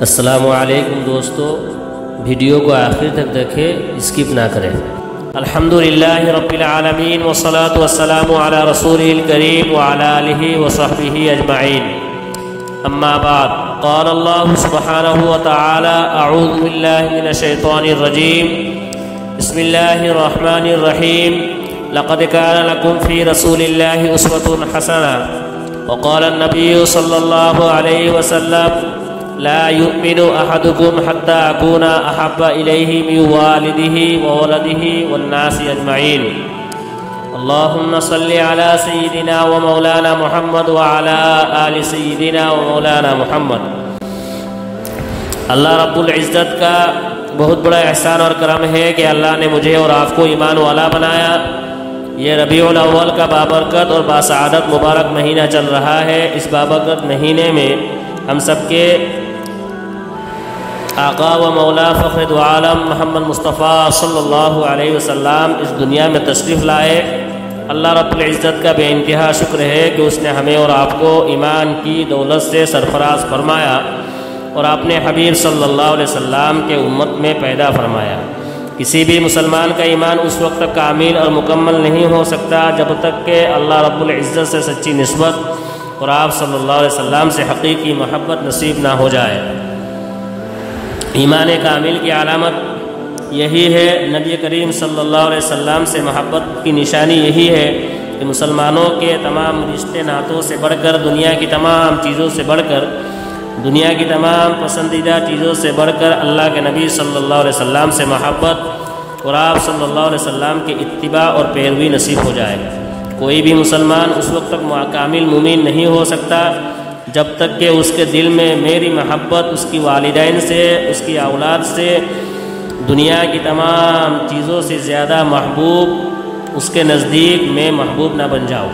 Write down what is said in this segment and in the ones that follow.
السلام علیکم دوستو، ویڈیو کو آخر تک دیکھیں، اسکپ نہ کریں۔ الحمدللہ رب العالمین والصلاة والسلام علی رسولہ الکریم وعلی آلہ وصحبہ اجمعین، اما بعد، قال اللہ سبحانہ وتعالی اعوذ باللہ من الشیطان الرجیم، بسم اللہ الرحمن الرحیم، لقد كان لكم في رسول الله أسوة حسنة، وقال النبي صلى الله عليه وسلم لا يؤمن أحدكم حتى أكون أحب إليه من والده وولده والناس أجمعين، اللهم صل على سيدنا ومولانا محمد وعلى آل سيدنا ومولانا محمد۔ اللہ رب العزت کا بہت بڑا احسان اور کرم ہے کہ اللہ نے مجھے اور آپ کو ایمان والا بنایا۔ یہ ربیع الاول کا بابرکت اور باسعادت مبارک مہینہ چل رہا ہے۔ اس بابرکت مہینے میں ہم سب کے آقا و مولا فخر دو عالم محمد مصطفیٰ صلی اللہ علیہ وسلم اس دنیا میں تشریف لائے۔ اللہ رب العزت کا بے انتہا شکر ہے کہ اس نے ہمیں اور آپ کو ایمان کی دولت سے سرفراز فرمایا اور اپنے حبیب صلی اللہ علیہ وسلم کے امت میں پیدا فرمایا۔ کسی بھی مسلمان کا ایمان اس وقت تک کامل اور مکمل نہیں ہو سکتا جب تک کہ اللہ رب العزت سے سچی نسبت اور آپ صلی اللہ علیہ وسلم سے حقیقی محبت نصیب نہ ہو جائے۔ ایمان کامل کی علامت یہی ہے، نبی کریم صلی اللہ علیہ وسلم سے محبت کی نشانی یہی ہے کہ مسلمانوں کے تمام رشتے ناتوں سے بڑھ کر، دنیا کی تمام چیزوں سے بڑھ کر، دنیا کی تمام پسندیدہ چیزوں سے بڑھ کر اللہ کے نبی صلی اللہ علیہ وسلم سے محبت اور آپ صلی اللہ علیہ وسلم کی اتباع اور پیروی نصیب ہو جائے۔ کوئی بھی مسلمان اس وقت تک کامل مومن نہیں ہو سکتا جب تک کہ اس کے دل میں میری محبت اس کی والدین سے، اس کی اولاد سے، دنیا کی تمام چیزوں سے زیادہ محبوب اس کے نزدیک میں محبوب نہ بن جاؤ۔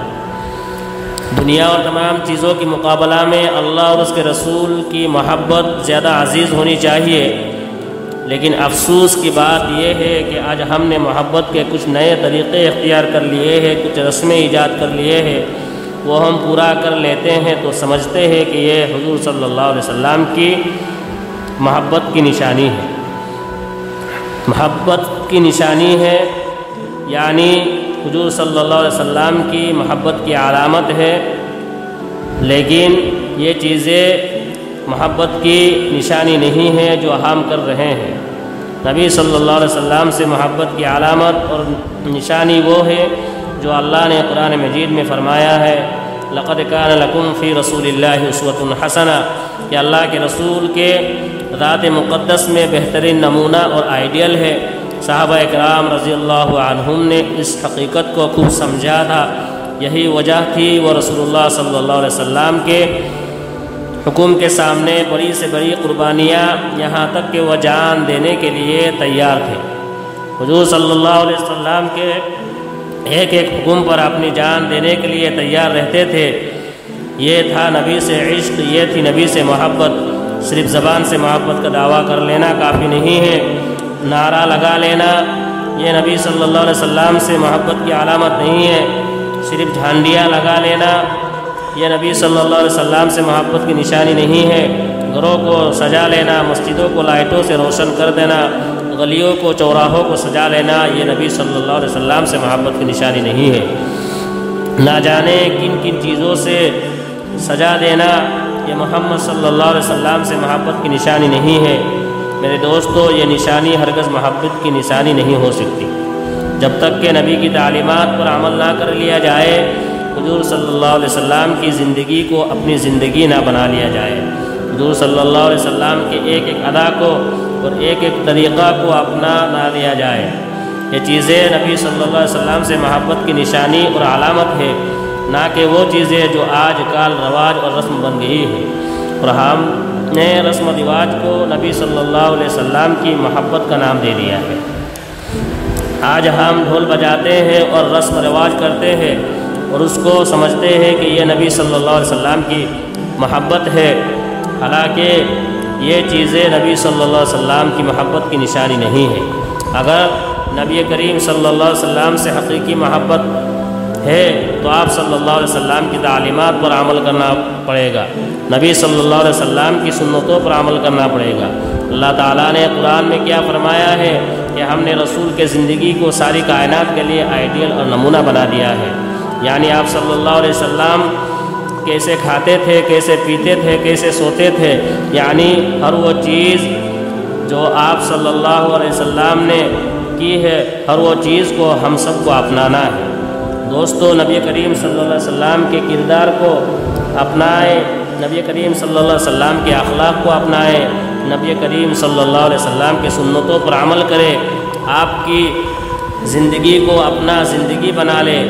دنیا اور تمام چیزوں کی مقابلہ میں اللہ اور اس کے رسول کی محبت زیادہ عزیز ہونی چاہیے، لیکن افسوس کی بات یہ ہے کہ آج ہم نے محبت کے کچھ نئے طریقے اختیار کر لیے ہیں، کچھ رسمیں ایجاد کر لیے ہیں، وہ ہم پورا کر لیتے ہیں تو سمجھتے ہیں کہ یہ حضور صلی اللہ علیہ وسلم کی محبت کی نشانی ہے۔ محبت کی نشانی ہے یعنی حضور صلی اللہ علیہ وسلم کی محبت کی علامت ہے، لیکن یہ چیزیں محبت کی نشانی نہیں ہے جو ہم کر رہے ہیں۔ نبی صلی اللہ علیہ وسلم سے محبت کی علامت اور نشانی وہ ہے جو اللہ نے قرآن مجید میں فرمایا ہے، لقد کان لکم فی رسول اللہ اسوۃ حسنہ، کہ اللہ کے رسول کے ذات مقدس میں بہترین نمونہ اور آئیڈیل ہے۔ صحابہ اکرام رضی اللہ عنہم نے اس حقیقت کو خوب سمجھا تھا، یہی وجہ تھی وہ رسول اللہ صلی اللہ علیہ وسلم کے حکم کے سامنے بڑی سے بڑی قربانیاں، یہاں تک کہ وہ جان دینے کے لیے تیار تھے۔ حضور صلی اللہ علیہ وسلم کے ایک ایک حکم پر اپنی جان دینے کے لیے تیار رہتے تھے۔ یہ تھا نبی سے عشق، یہ تھی نبی سے محبت۔ صرف زبان سے محبت کا دعویٰ کر لینا کافی نہیں ہے، نعرہ لگا لینا یہ نبی صلی اللہ علیہ وسلم سے محبت کی علامت نہیں ہے، صرف جھانڈیاں لگا لینا یہ نبی صلی اللہ علیہ وسلم سے محبت کی نشانی نہیں ہے، گھروں کو سجا لینا، مسجدوں کو لائٹوں سے روشن کر دینا، گلیوں کو، چوراہوں کو سجا لینا یہ نبی صلی اللہ علیہ وسلم سے محبت کی نشانی نہیں ہے۔ نہ جانے کن کن چیزوں سے سجا دینا یہ محمد صلی اللہ علیہ وسلم سے محبت کی نشانی نہیں ہے۔ میرے دوستو، یہ نشانی ہرگز محبت کی نشانی نہیں ہو سکتی جب تک کہ نبی کی تعلیمات پر عمل نہ کر لیا جائے، حضور صلی اللہ علیہ وسلم کی زندگی کو اپنی زندگی نہ بنا لیا جائے، حضور صلی اللہ علیہ وسلم کے ایک ایک ادا کو اور ایک ایک طریقہ کو اپنا نہ لیا جائے۔ یہ چیزیں نبی صلی اللہ علیہ وسلم سے محبت کی نشانی اور علامت ہے، نہ کہ وہ چیزیں جو آج کل رواج اور رسم بن گئی ہے، اور ہم نے رسم و رواج کو نبی صلی اللہ علیہ وسلم کی محبت کا نام دے دیا ہے۔ آج ہم ڈھول بجاتے ہیں اور رسم و رواج کرتے ہیں اور اس کو سمجھتے ہیں کہ یہ نبی صلی اللہ علیہ وسلم کی محبت ہے، حالانکہ یہ چیزیں نبی صلی اللہ علیہ وسلم کی محبت کی نشانی نہیں ہے۔ اگر نبی کریم صلی اللہ علیہ وسلم سے حقیقی محبت ہے تو آپ صلی اللہ علیہ وسلم کی تعلیمات پر عمل کرنا پڑے گا، نبی صلی اللہ علیہ وسلم کی سنتوں پر عمل کرنا پڑے گا۔ اللہ تعالیٰ نے قرآن میں کیا فرمایا ہے کہ ہم نے رسول کے زندگی کو ساری کائنات کے لیے آئیڈیل اور نمونہ بنا دیا ہے، یعنی آپ صلی اللہ علیہ وسلم کیسے کھاتے تھے، کیسے پیتے تھے، کیسے سوتے تھے، یعنی ہر وہ چیز جو آپ صلی اللہ علیہ وسلم نے کی ہے، ہر وہ چیز کو ہم سب کو اپنانا ہے۔ دوستو، نبی کریم صلی اللہ علیہ وسلم کے کردار کو اپنائیں، نبی کریم صلی اللہ علیہ وسلم کے اخلاق کو اپنائیں، نبی کریم صلی اللہ علیہ وسلم کی سنتوں پر عمل کریں، آپ کی زندگی کو اپنا زندگی بنا لیں۔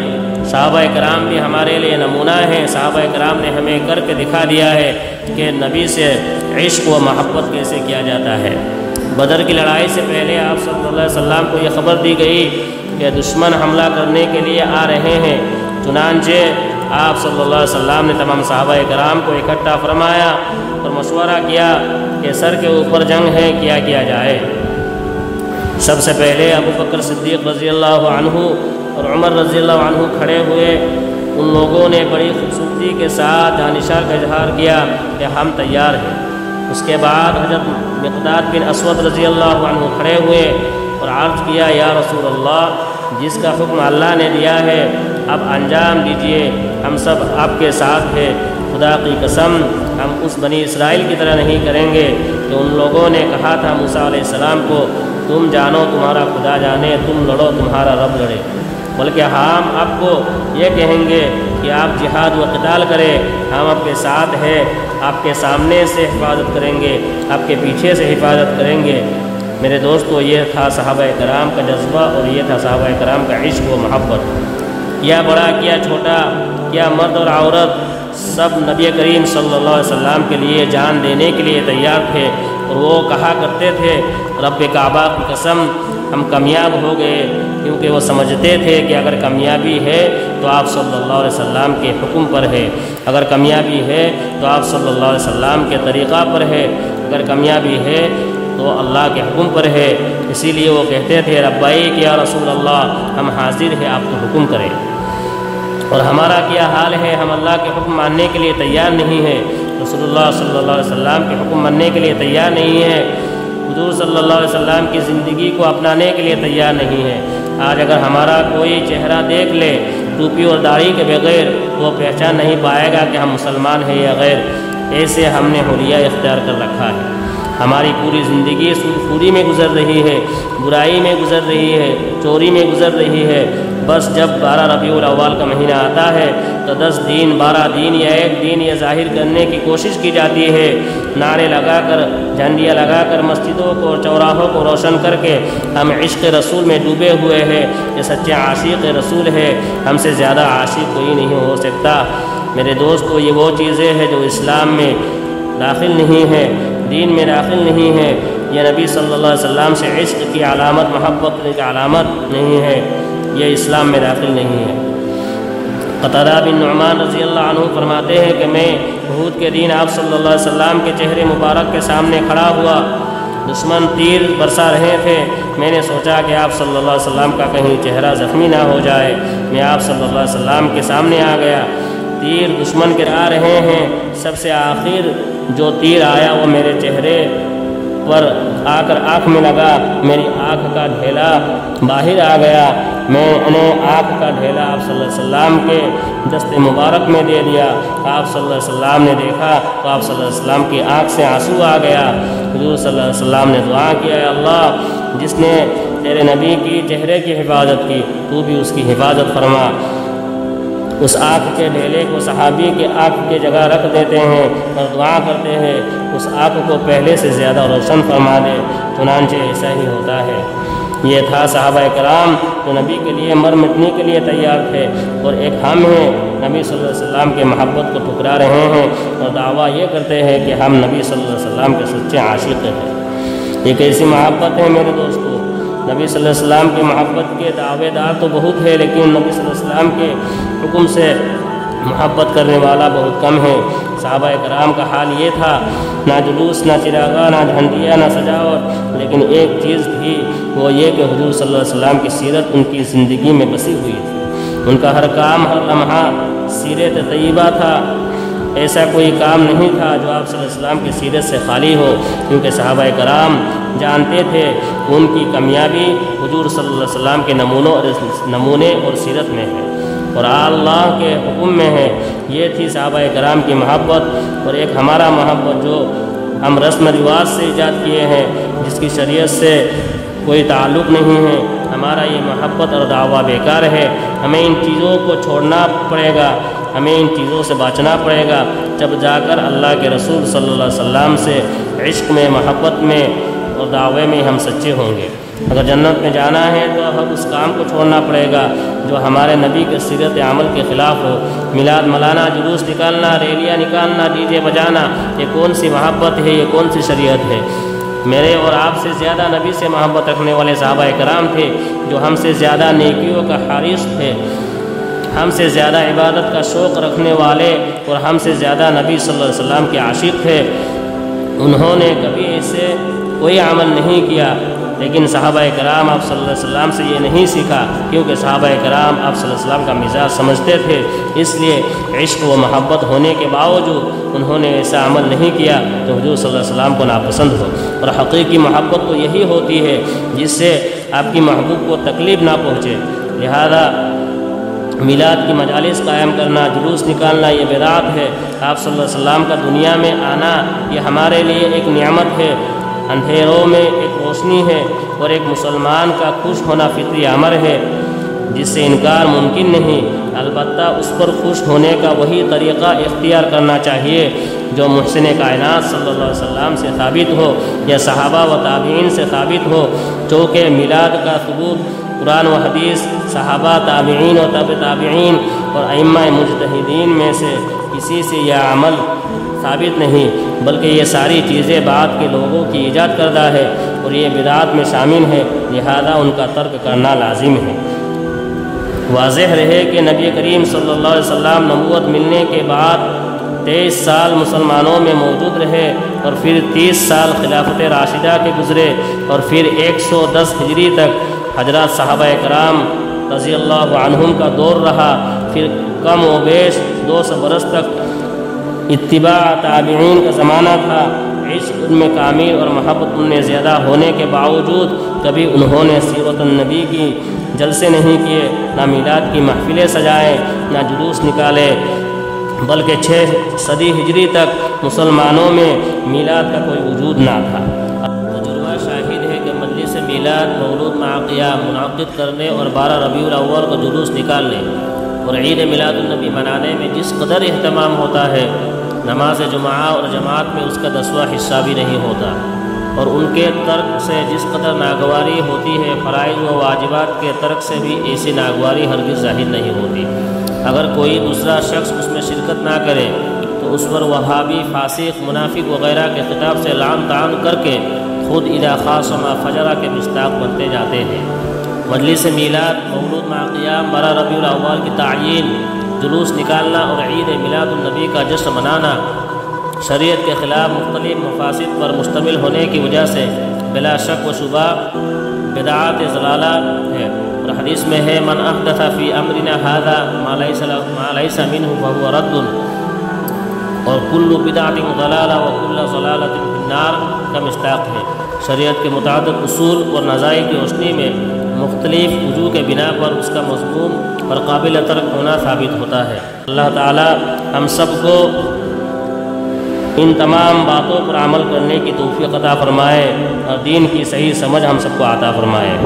صحابہ کرام بھی ہمارے لیے نمونہ ہیں، صحابہ کرام نے ہمیں کر کے دکھا دیا ہے کہ نبی سے عشق و محبت کیسے کیا جاتا ہے۔ بدر کی لڑائی سے پہلے آپ صلی اللہ علیہ وسلم کو یہ خبر دی گئی کہ دشمن حملہ کرنے کے لیے آ رہے ہیں، چنانچہ آپ صلی اللہ علیہ وسلم نے تمام صحابہ کرام کو اکٹھا فرمایا اور مشورہ کیا کہ سر کے اوپر جنگ ہے، کیا کیا جائے۔ سب سے پہلے ابو بکر صدیق رضی اللہ عنہ اور عمر رضی اللہ عنہ کھڑے ہوئے، ان لوگوں نے بڑی خوبصورتی کے ساتھ جانشار کا اظہار کیا کہ ہم تیار ہیں۔ اس کے بعد حضرت مقداد بن اسود رضی اللہ عنہ کھڑے ہوئے اور عرض کیا، یا رسول اللہ، جس کا حکم اللہ نے دیا ہے اب انجام دیجئے، ہم سب آپ کے ساتھ ہیں، خدا کی قسم ہم اس بنی اسرائیل کی طرح نہیں کریں گے تو ان لوگوں نے کہا تھا موسیٰ علیہ السلام کو، تم جانو تمہارا خدا جانے، تم لڑو تمہارا رب لڑے، بلکہ ہم آپ کو یہ کہیں گے کہ آپ جہاد و قتال کریں، ہم آپ کے ساتھ ہیں، آپ کے سامنے سے حفاظت کریں گے، آپ کے پیچھے سے حفاظت کریں گے۔ میرے دوستو، یہ تھا صحابہ کرام کا جذبہ اور یہ تھا صحابہ کرام کا عشق و محبت۔ کیا بڑا کیا چھوٹا، کیا مرد اور عورت، سب نبی کریم صلی اللہ علیہ وسلم کے لیے جان دینے کے لیے تیار تھے، اور وہ کہا کرتے تھے، رب کعبہ کی قسم ہم کامیاب ہو گئے، کیونکہ وہ سمجھتے تھے کہ اگر کامیابی ہے تو آپ صلی اللہ علیہ وسلم کے حکم پر ہے، اگر کامیابی ہے تو آپ صلی اللہ علیہ وسلم کے طریقہ پر ہے، اگر کامیابی ہے تو اللہ کے حکم پر ہے۔ اسی لیے وہ کہتے تھے، لبیک یا رسول اللہ، ہم حاضر ہیں، آپ کو حکم کریں۔ اور ہمارا کیا حال ہے، ہم اللہ کے حکم ماننے کے لیے تیار نہیں ہیں، رسول اللہ صلی اللہ علیہ وسلم کے حکم ماننے کے لیے تیار نہیں ہیں، حضور صلی اللہ علیہ وسلم کی زندگی کو اپنانے کے لیے تیار نہیں ہے۔ آج اگر ہمارا کوئی چہرہ دیکھ لے ٹوپی اور داڑھی کے بغیر، وہ پہچان نہیں پائے گا کہ ہم مسلمان ہیں یا غیر۔ ایسے ہم نے حلیہ اختیار کر رکھا ہے، ہماری پوری زندگی سودخوری میں گزر رہی ہے، برائی میں گزر رہی ہے، چوری میں گزر رہی ہے۔ بس جب 12 ربیع الاول کا مہینہ آتا ہے تو 10 دن 12 دن یا 1 دن یہ ظاہر کرنے کی کوشش کی جاتی ہے، نعرے لگا کر، جھنڈیاں لگا کر، مسجدوں کو اور چوراہوں کو روشن کر کے ہم عشق رسول میں ڈوبے ہوئے ہیں، یہ سچے عاشق رسول ہے، ہم سے زیادہ عاشق کوئی نہیں ہو سکتا۔ میرے دوستو، یہ وہ چیزیں ہیں جو اسلام میں داخل نہیں ہے، دین میں داخل نہیں ہے، یہ نبی صلی اللہ علیہ وسلم سے عشق کی علامت، محبت کی علامت نہیں ہے، یہ اسلام میں داخل نہیں ہے۔ قتادہ بن نعمان رضی اللہ عنہ فرماتے ہیں کہ میں احد کے دن آپ صلی اللہ علیہ وسلم کے چہرے مبارک کے سامنے کھڑا ہوا، دشمن تیر برسا رہے تھے، میں نے سوچا کہ آپ صلی اللہ علیہ وسلم کا کہیں چہرہ زخمی نہ ہو جائے، میں آپ صلی اللہ علیہ وسلم کے سامنے آ گیا، تیر دشمن گرا رہے ہیں، سب سے آخر جو تیر آیا وہ میرے چہرے پر آ کر آنکھ میں لگا، میری آنکھ کا ڈھیلا باہر آ گیا، میں نے آنکھ کا ڈھیلا آپ صلی اللہ علیہ وسلم کے دست مبارک میں دے دیا، آپ صلی اللہ علیہ وسلم نے دیکھا تو آپ صلی اللہ علیہ وسلم کی آنکھ سے آنسو آ گیا۔ حضور صلی اللہ علیہ وسلم نے دعا کیا، اے اللہ، جس نے تیرے نبی کی چہرے کی حفاظت کی، تو بھی اس کی حفاظت فرما۔ اس آنکھ کے ڈھیلے کو صحابی کے آنکھ کی جگہ رکھ دیتے ہیں اور دعا کرتے ہیں، اس آنکھ کو پہلے سے زیادہ روشن فرما دے، چنانچہ ایسا ہی ہوتا ہے۔ یہ تھا صحابہ کرام جو نبی کے لیے مر مٹنے کے لیے تیار تھے، اور ایک ہم ہیں نبی صلی اللہ علیہ وسلم کے محبت کو ٹھکرا رہے ہیں اور دعویٰ یہ کرتے ہیں کہ ہم نبی صلی اللہ علیہ وسلم کے سچے عاشق ہیں۔ یہ کیسی محبت ہے میرے دوستو؟ نبی صلی اللہ علیہ وسلم کی محبت کے دعوے دار تو بہت ہے، لیکن نبی صلی اللہ علیہ وسلم کے حکم سے محبت کرنے والا بہت کم ہے۔ صحابہ کرام کا حال یہ تھا، نہ جلوس، نہ چراغاں، نہ جھنڈیاں، نہ سجاوٹ، لیکن ایک چیز تھی، وہ یہ کہ حضور صلی اللہ علیہ وسلم کی سیرت ان کی زندگی میں بسی ہوئی تھی۔ ان کا ہر کام ہر لمحہ سیرت طیبہ تھا، ایسا کوئی کام نہیں تھا جو آپ صلی اللہ علیہ وسلم کی سیرت سے خالی ہو، کیونکہ صحابہ کرام جانتے تھے کہ ان کی کامیابی حضور صلی اللہ علیہ وسلم کے نمونے اور سیرت میں ہے اور اللہ کے حکم میں ہے۔ یہ تھی صحابہ کرام کی محبت، اور ایک ہمارا محبت جو ہم رسم رواج سے ایجاد کیے ہیں، جس کی شریعت سے کوئی تعلق نہیں ہے، ہمارا یہ محبت اور دعویٰ بیکار ہے۔ ہمیں ان چیزوں کو چھوڑنا پڑے گا، ہمیں ان چیزوں سے بچنا پڑے گا، جب جا کر اللہ کے رسول صلی اللہ علیہ وسلم سے عشق میں، محبت میں اور دعوے میں ہم سچے ہوں گے۔ اگر جنت میں جانا ہے تو ہم اس کام کو چھوڑنا پڑے گا جو ہمارے نبی کے سیرت عمل کے خلاف ہو۔ میلاد ملانا، جلوس نکالنا، ریلیاں نکالنا، ڈی جے بجانا، یہ کون سی محبت ہے، یہ کون سی شریعت ہے؟ میرے اور آپ سے زیادہ نبی سے محبت رکھنے والے صحابہ کرام تھے، جو ہم سے زیادہ نیکیوں کا حریص تھے، ہم سے زیادہ عبادت کا شوق رکھنے والے اور ہم سے زیادہ نبی صلی اللہ علیہ وسلم کے عاشق تھے۔ انہوں نے کبھی ایسے کوئی عمل نہیں کیا، لیکن صحابہ کرام آپ صلی اللہ علیہ وسلم سے یہ نہیں سیکھا، کیونکہ صحابہ کرام آپ صلی اللہ علیہ وسلم کا مزاج سمجھتے تھے، اس لیے عشق و محبت ہونے کے باوجود انہوں نے ایسا عمل نہیں کیا جو حضور صلی اللہ علیہ وسلم کو ناپسند ہو۔ اور حقیقی محبت تو یہی ہوتی ہے جس سے آپ کی محبوب کو تکلیف نہ پہنچے۔ لہذا میلاد کی مجالس قائم کرنا، جلوس نکالنا، یہ بدعت ہے۔ آپ صلی اللہ علیہ وسلم کا دنیا میں آنا یہ ہمارے لیے ایک نعمت ہے، اندھیروں میں ایک روشنی ہے، اور ایک مسلمان کا خوش ہونا فطری امر ہے جس سے انکار ممکن نہیں۔ البتہ اس پر خوش ہونے کا وہی طریقہ اختیار کرنا چاہیے جو محسن کائنات صلی اللہ علیہ وسلم سے ثابت ہو یا صحابہ و تابعین سے ثابت ہو، چونکہ میلاد کا ثبوت قرآن و حدیث، صحابہ، تابعین و تبع تابعین اور ائمہ مجتہدین میں سے کسی سے یہ عمل ثابت نہیں، بلکہ یہ ساری چیزیں بعد کے لوگوں کی ایجاد کردہ ہے اور یہ بدعات میں شامل ہے، لہذا ان کا ترک کرنا لازم ہے۔ واضح رہے کہ نبی کریم صلی اللہ علیہ وسلم نبوت ملنے کے بعد 23 سال مسلمانوں میں موجود رہے، اور پھر 30 سال خلافت راشدہ کے گزرے، اور پھر 110 ہجری تک حضرات صحابہ کرام رضی اللہ عنہم کا دور رہا، پھر کم و بیش 200 برس تک اتباع تابعین کا زمانہ تھا۔ عشق ان میں کامل اور محبت ان میں زیادہ ہونے کے باوجود کبھی انہوں نے سیرت النبی کی جلسے نہیں کیے، نہ میلاد کی محفلیں سجائے، نہ جلوس نکالے، بلکہ 6 صدی ہجری تک مسلمانوں میں میلاد کا کوئی وجود نہ تھا۔ تجربہ شاہد ہے کہ مجلس میلاد، مولود معاقیہ منعقد کرنے اور 12 ربیع الاول کو جلوس نکالنے اور عید میلاد النبی منانے میں جس قدر اہتمام ہوتا ہے، نماز جمعہ اور جماعت میں اس کا 10واں حصہ بھی نہیں ہوتا، اور ان کے ترک سے جس قدر ناگواری ہوتی ہے، فرائض و واجبات کے ترک سے بھی ایسی ناگواری ہرگز ظاہر نہیں ہوتی۔ اگر کوئی دوسرا شخص اس میں شرکت نہ کرے تو اس پر وہابی، فاسق، منافق وغیرہ کے خطاب سے لعن طعن کر کے خود اذا خاصم فجرہ کے مصداق بنتے جاتے ہیں۔ مجلس میلاد، مولود معاقیہ، 12 ربیع الاول کی تعیین، جلوس نکالنا اور عید میلاد النبی کا جشن منانا شریعت کے خلاف مختلف مفاسد پر مشتمل ہونے کی وجہ سے بلا شک و شبہ بدعات ضلالہ ہے، اور حدیث میں ہے من احدث فی امرنا ھذا ما لیس منہ فہو رد، اور کل بدعۃ ضلالہ وکل ضلالۃ فی النار کا مصداق ہے۔ شریعت کے متعدد اصول اور نظائر کی روشنی میں مختلف وجوہ کے بنا پر اس کا مضموم اور قابل ترک ہونا ثابت ہوتا ہے۔ اللہ تعالی ہم سب کو ان تمام باتوں پر عمل کرنے کی توفیق عطا فرمائے اور دین کی صحیح سمجھ ہم سب کو عطا فرمائے۔